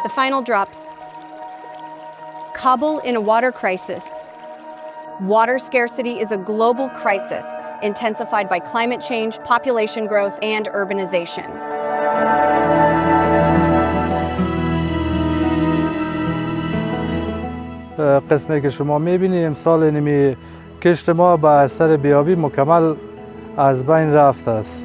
The final drops. Kabul in a water crisis. Water scarcity is a global crisis, intensified by climate change, population growth, and urbanization. قسمی که شما می‌بینید امسال اینمی کشت ما به اثر بیابی مکمل از بین رفته است.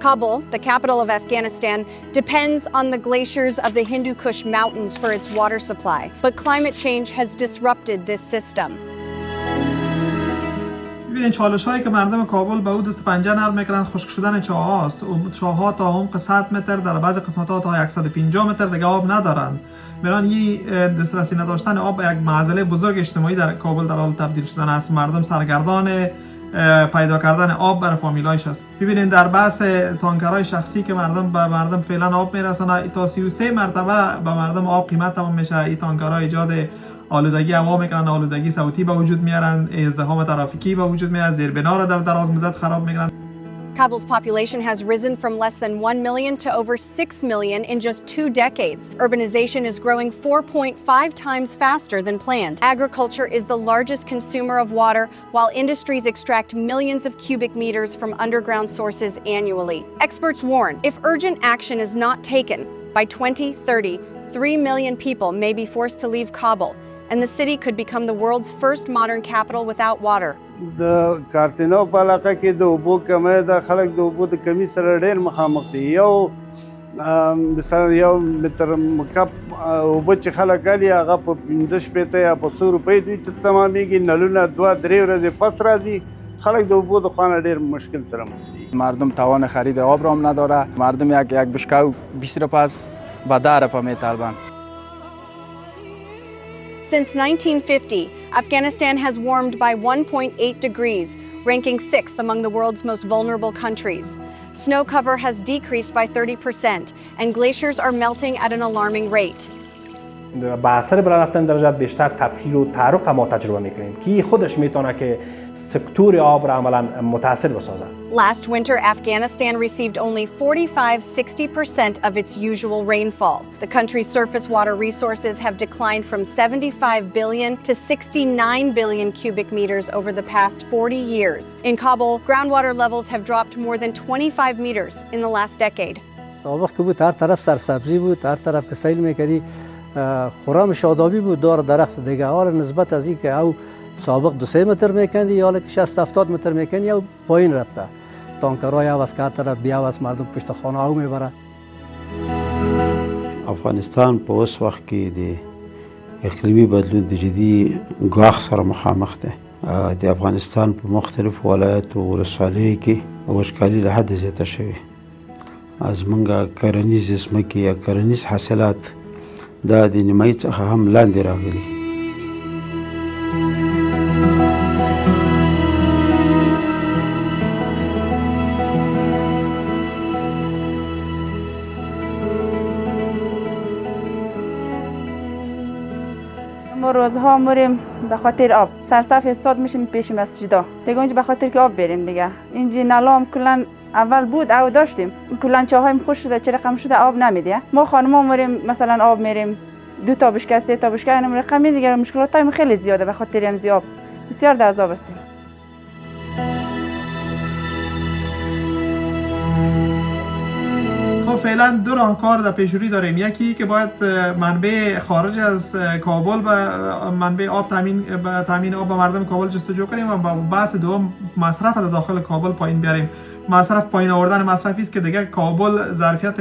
Kabul, the capital of Afghanistan, depends on the glaciers of the Hindu Kush Mountains for its water supply, but climate change has disrupted this system. ببینید چالش هایی که مردم کابل به او دست پنجه نرم میکنند خشک شدن چاه هاست. چاه ها تا عمق 100 متر، در بعضی قسمت ها تا 150 متر دیگه آب ندارند. برای این دسترسی نداشتن آب به یک معضله بزرگ اجتماعی در کابل در حال تبدیل شدن است. مردم سرگردان پیدا کردن آب برای فامیلایش است. ببینید در بحث تانکرهای شخصی که مردم به مردم فعلا آب میرسانه، تا 33 مرتبه به مردم آب قیمت تمام میشه. این تانکرها ایجاد آلودگی هوا میکنن، آلودگی صوتی به وجود میارن، ازدحام ترافیکی به وجود میاد، زیربنا را در دراز مدت خراب میکنن. Kabul's population has risen from less than 1 million to over 6 million in just 2 decades. Urbanization is growing 4.5 times faster than planned. Agriculture is the largest consumer of water, while industries extract millions of cubic meters from underground sources annually. Experts warn, if urgent action is not taken, by 2030, 3 million people may be forced to leave Kabul, and the city could become the world's first modern capital without water. د کارتینو په علاقه کې د اوبو کمی ده. خلک د اوبو د کمی سره ډېر مخامخ دي. مثلا یو متر مکعب اوبه چې خلک اخلي هغه په 15 شپېته یا په 100 روپۍ دوی ته تمامېږي. نلونه 2-3 ورځې پس راځي. خلک د اوبو د خوا نه ډېر مشکل سره مخ دي. مردم توان خرید آب را هم نداره. مردم یک بشکه 20 روپیه به 10 روپیه میطلبند. Since 1950, Afghanistan has warmed by 1.8 degrees, ranking 6th among the world's most vulnerable countries. Snow cover has decreased by 30%, and glaciers are melting at an alarming rate. با اثر بالا رفتن درجات بیشتر تبخیر و تعرق ما تجربه میکنیم که خودش میتونه که سکتور آب را عملاً متاثر بسازه. Last winter, Afghanistan received only 45-60% of its usual rainfall. The country's surface water resources have declined from 75 billion to 69 billion cubic meters over the past 40 years. In Kabul, groundwater levels have dropped more than 25 meters in the last decade. سابق که بود هر طرف سرسبزی بود، هر طرف که سیل میکردی خرام شادابی بود دور درخت دیگه. حالا نسبت از این که او سابق 2-3 متر میکندی یا 60-70 متر میکندی یا پایین رفته. تانکرهای عوض که هر طرف بیاوز مردم پشت خانه او میبره. افغانستان په اوس وخت کې د اقلیمي بدلون د جدي ګواښ سره مخامخ دی. د افغانستان په مختلفو ولایتو او ولسوالیو کې وچکالي له حده زیاته شوې. زموږ کرنیز ځمکې یا کرنیز حاصلات دا د نیمایي څخه هم لاندې راغلي. ما روزها میریم به خاطر آب، سرصف استاد میشیم پیش مسجدا دیگه. اونجا به خاطر که آب بریم دیگه. اینجا نلام کلا اول بود او داشتیم، کلا چاهایم خوش شده، چه رقم شده آب نمیده. ما خانما میریم مثلا آب میریم 2 تا بشکه 3 تا بشکه، اینم رقمی دیگه. مشکلاتایم خیلی زیاده به خاطر همزی آب، بسیار در عذاب هستیم. خب فعلا 2 راهکار در پیشروی داریم. یکی که باید منبع خارج از کابل و منبع آب تامین آب به مردم کابل جستجو کنیم و با بحث دوم مصرف در داخل کابل پایین بیاریم. مصرف پایین آوردن مصرفی است که دیگه کابل ظرفیت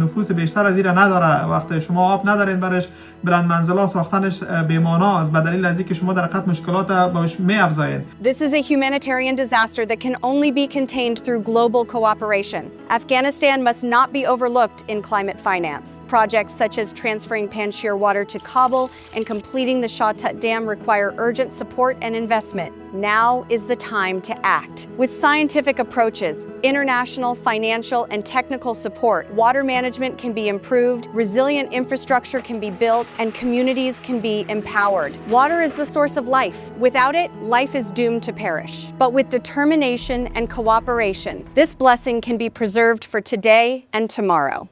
نفوس بیشتر از این نداره. وقتی شما آب ندارین برش بلند منزلا ساختنش بی‌معنی است، به دلیل از اینکه شما در حقیقت مشکلات باش می‌افزایید. This is a humanitarian disaster that can only be contained through global cooperation. Afghanistan must not be overlooked in climate finance. Projects such as transferring Panjshir water to Kabul and completing the Shah Tut Dam require urgent support and investment. Now is the time to act. With scientific approaches, international, financial, and technical support, water management can be improved, resilient infrastructure can be built, and communities can be empowered. Water is the source of life. Without it, life is doomed to perish. But with determination and cooperation, this blessing can be preserved preserved for today and tomorrow.